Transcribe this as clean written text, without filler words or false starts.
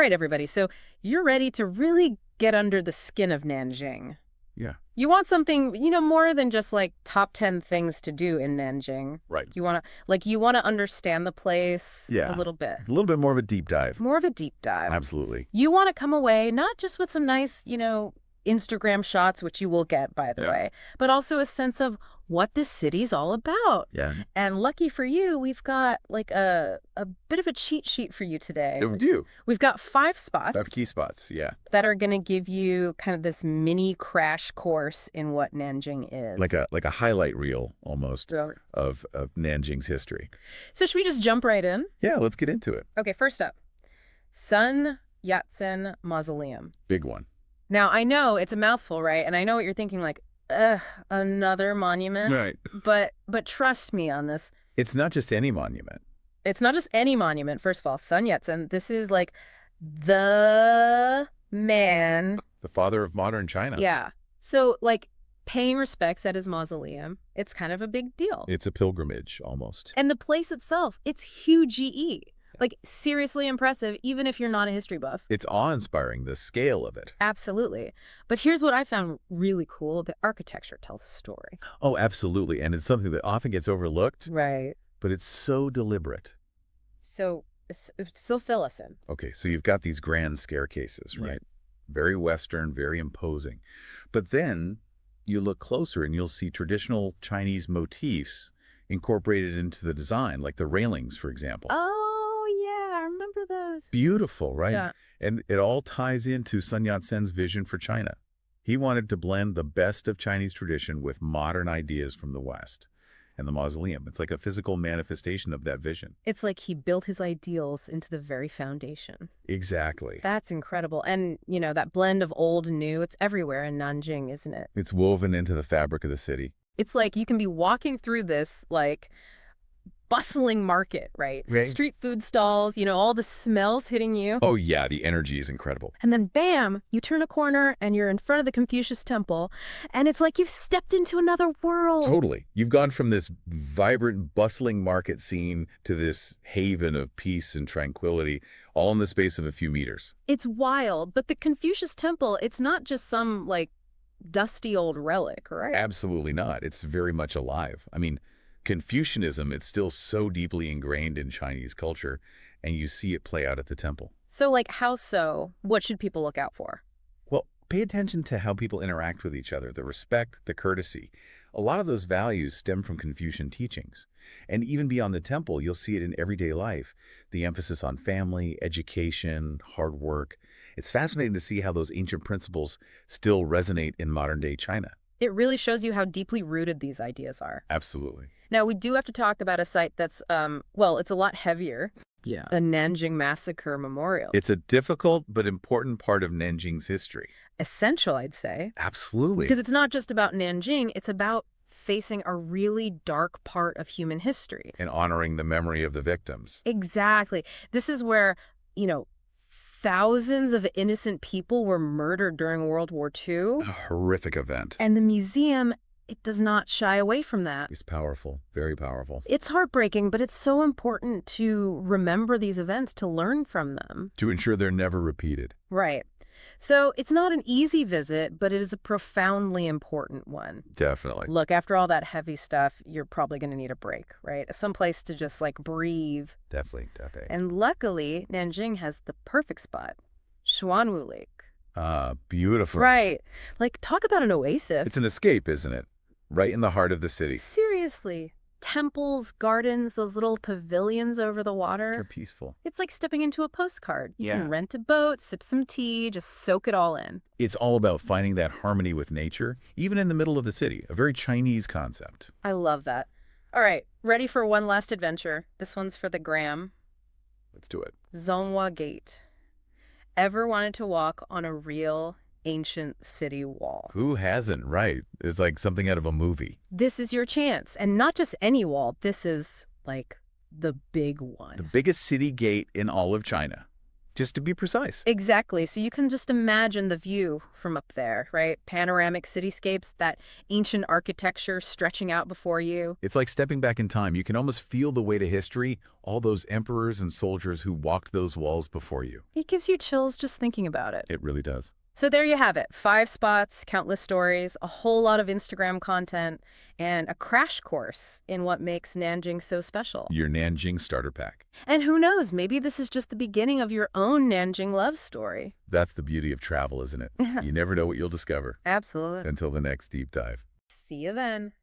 right, everybody. So you're ready to really get under the skin of Nanjing. Yeah. You want something, more than just like top 10 things to do in Nanjing. Right. You want to understand the place a little bit. A little bit more of a deep dive. More of a deep dive. Absolutely. You want to come away not just with some nice, Instagram shots, which you will get, by the way, but also a sense of what this city's all about. Yeah. And lucky for you, we've got like a bit of a cheat sheet for you today. We do. We've got 5 spots. 5 key spots, yeah. That are going to give you kind of this mini crash course in what Nanjing is. Like a highlight reel, almost, of Nanjing's history. So should we just jump right in? Yeah, let's get into it. Okay, first up, Yat-sen Mausoleum. Big one. Now, I know it's a mouthful, right? And I know what you're thinking, like, ugh, another monument. Right. But trust me on this. It's not just any monument. It's not just any monument. First of all, Sun Yat-sen, this is like the man. The father of modern China. Yeah. So, like, paying respects at his mausoleum, it's kind of a big deal. It's a pilgrimage, almost. And the place itself, it's huge. Like, seriously impressive, even if you're not a history buff. It's awe-inspiring, the scale of it. Absolutely. But here's what I found really cool. The architecture tells a story. Oh, absolutely. And it's something that often gets overlooked. Right. But it's so deliberate. So fill us in. Okay, so you've got these grand staircases, right? Yeah. Very Western, very imposing. But then you look closer and you'll see traditional Chinese motifs incorporated into the design, like the railings, for example. Remember those. Beautiful, right? Yeah. And it all ties into Sun Yat-sen's vision for China. He wanted to blend the best of Chinese tradition with modern ideas from the West. And the mausoleum, it's like a physical manifestation of that vision. It's like he built his ideals into the very foundation. Exactly. That's incredible. And, that blend of old and new, it's everywhere in Nanjing, isn't it? It's woven into the fabric of the city. It's like you can be walking through this, like, bustling market, right? Street food stalls, all the smells hitting you. Oh, yeah, the energy is incredible. And then, bam, you turn a corner and you're in front of the Confucius Temple, and it's like you've stepped into another world. Totally. You've gone from this vibrant, bustling market scene to this haven of peace and tranquility, all in the space of a few meters. It's wild, but the Confucius Temple, it's not just some, like, dusty old relic, right? Absolutely not. It's very much alive. I mean, Confucianism, it's still so deeply ingrained in Chinese culture, and you see it play out at the temple. So, like, how so? What should people look out for? Well, pay attention to how people interact with each other, the respect, the courtesy. A lot of those values stem from Confucian teachings. And even beyond the temple, you'll see it in everyday life. The emphasis on family, education, hard work. It's fascinating to see how those ancient principles still resonate in modern-day China. It really shows you how deeply rooted these ideas are. Absolutely. Now, we do have to talk about a site that's, it's a lot heavier. Yeah. The Nanjing Massacre Memorial. It's a difficult but important part of Nanjing's history. Essential, I'd say. Absolutely. Because it's not just about Nanjing, it's about facing a really dark part of human history. And honoring the memory of the victims. Exactly. This is where, thousands of innocent people were murdered during World War II. A horrific event. And the museum, it does not shy away from that. It's powerful, very powerful. It's heartbreaking, but it's so important to remember these events, to learn from them. To ensure they're never repeated. Right. So it's not an easy visit, but it is a profoundly important one. Definitely. Look, after all that heavy stuff, you're probably going to need a break, right? Someplace to just, like, breathe. Definitely. And luckily, Nanjing has the perfect spot, Xuanwu Lake. Beautiful. Right. Like, talk about an oasis. It's an escape, isn't it? Right in the heart of the city. Seriously. Temples, gardens, those little pavilions over the water. They're peaceful. It's like stepping into a postcard. You can rent a boat, sip some tea, just soak it all in. It's all about finding that harmony with nature, even in the middle of the city. A very Chinese concept. I love that. All right, ready for one last adventure. This one's for the gram. Let's do it. Zhonghua Gate. Ever wanted to walk on a real ancient city wall? Who hasn't, right? It's like something out of a movie. This is your chance. And not just any wall. This is, like, the big one. The biggest city gate in all of China. just to be precise. Exactly. So you can just imagine the view from up there, right? Panoramic cityscapes, that ancient architecture stretching out before you. It's like stepping back in time. You can almost feel the weight of history, all those emperors and soldiers who walked those walls before you. It gives you chills just thinking about it. It really does. So there you have it. 5 spots, countless stories, a whole lot of Instagram content, and a crash course in what makes Nanjing so special. Your Nanjing starter pack. And who knows, maybe this is just the beginning of your own Nanjing love story. That's the beauty of travel, isn't it? You never know what you'll discover. Absolutely. Until the next deep dive. See you then.